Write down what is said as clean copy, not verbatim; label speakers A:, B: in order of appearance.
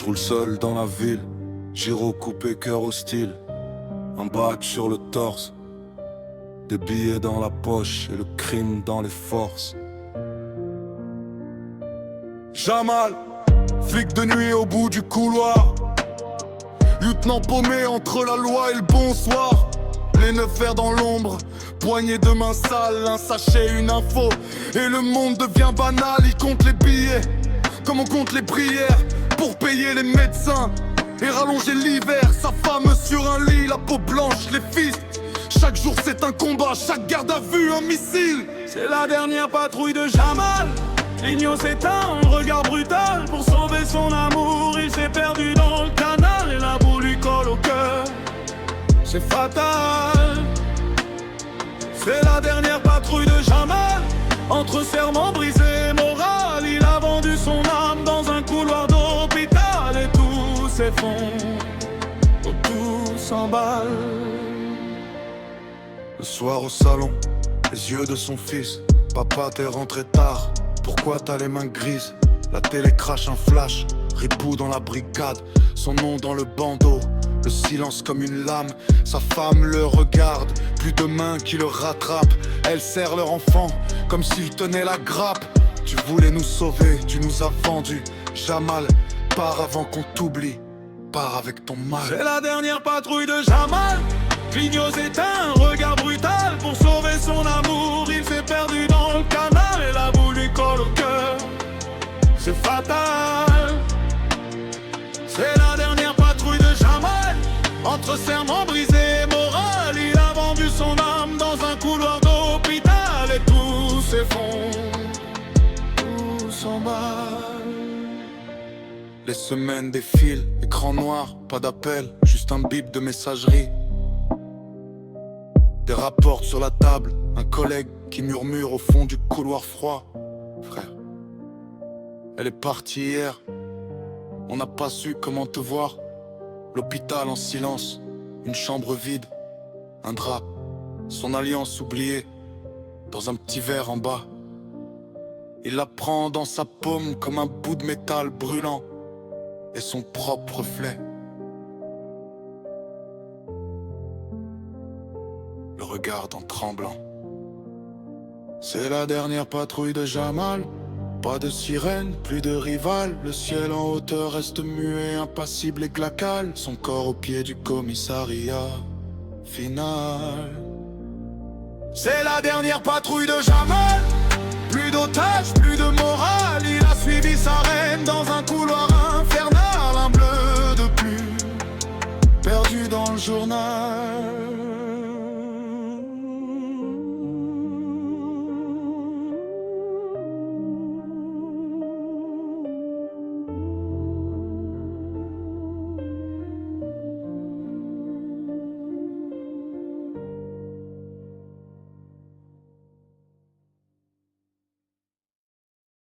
A: Je roule seul dans la ville, gyro coupé, cœur hostile. Un bac sur le torse, des billets dans la poche et le crime dans les forces. Jamal, flic de nuit au bout du couloir. Lieutenant paumé entre la loi et le bonsoir. Les 9 vers dans l'ombre, poignée de main sale, un sachet, une info. Et le monde devient banal, il compte les billets comme on compte les prières pour payer les médecins et rallonger l'hiver. Sa femme sur un lit, la peau blanche, les fils. Chaque jour c'est un combat, chaque garde à vue un missile.
B: C'est la dernière patrouille de Jamal. L'igno s'éteint, un regard brutal. Pour sauver son amour, il s'est perdu dans le canal. Et la boue lui colle au cœur, c'est fatal. C'est la dernière patrouille de Jamal. Entre serments brisés et morale, il a vendu son âme dans un couloir d'hôpital. Et tout s'effondre, tout s'emballe.
A: Le soir au salon, les yeux de son fils. Papa, t'es rentré tard, pourquoi t'as les mains grises? La télé crache un flash, Ripou dans la brigade, son nom dans le bandeau. Le silence comme une lame, sa femme le regarde, plus de mains qui le rattrapent. Elle serre leur enfant comme s'il tenait la grappe. Tu voulais nous sauver, tu nous as vendus. Jamal, pars avant qu'on t'oublie, pars avec ton mal.
B: C'est la dernière patrouille de Jamal. Clignots éteint, un regard brutal. Pour sauver son amour, il s'est perdu dans le canal. Et la boue lui colle au cœur, c'est fatal. C'est la dernière patrouille de Jamal. Entre serments brisés et morale, il a vendu son âme dans un couloir d'hôpital. Et tout s'effondre, tout s'emballe.
A: Les semaines défilent, écran noir, pas d'appel, juste un bip de messagerie. Des rapports sur la table, un collègue qui murmure au fond du couloir froid. Frère, elle est partie hier, on n'a pas su comment te voir. L'hôpital en silence, une chambre vide, un drap, son alliance oubliée, dans un petit verre en bas. Il la prend dans sa paume comme un bout de métal brûlant, et son propre reflet. Le regarde en tremblant. C'est la dernière patrouille de Jamal. Pas de sirène, plus de rival. Le ciel en hauteur reste muet, impassible et glacial. Son corps au pied du commissariat final.
B: C'est la dernière patrouille de Jamal. Plus d'otages, plus de morale. Il a suivi sa reine dans un couloir infernal. Un bleu de pluie, perdu dans le journal.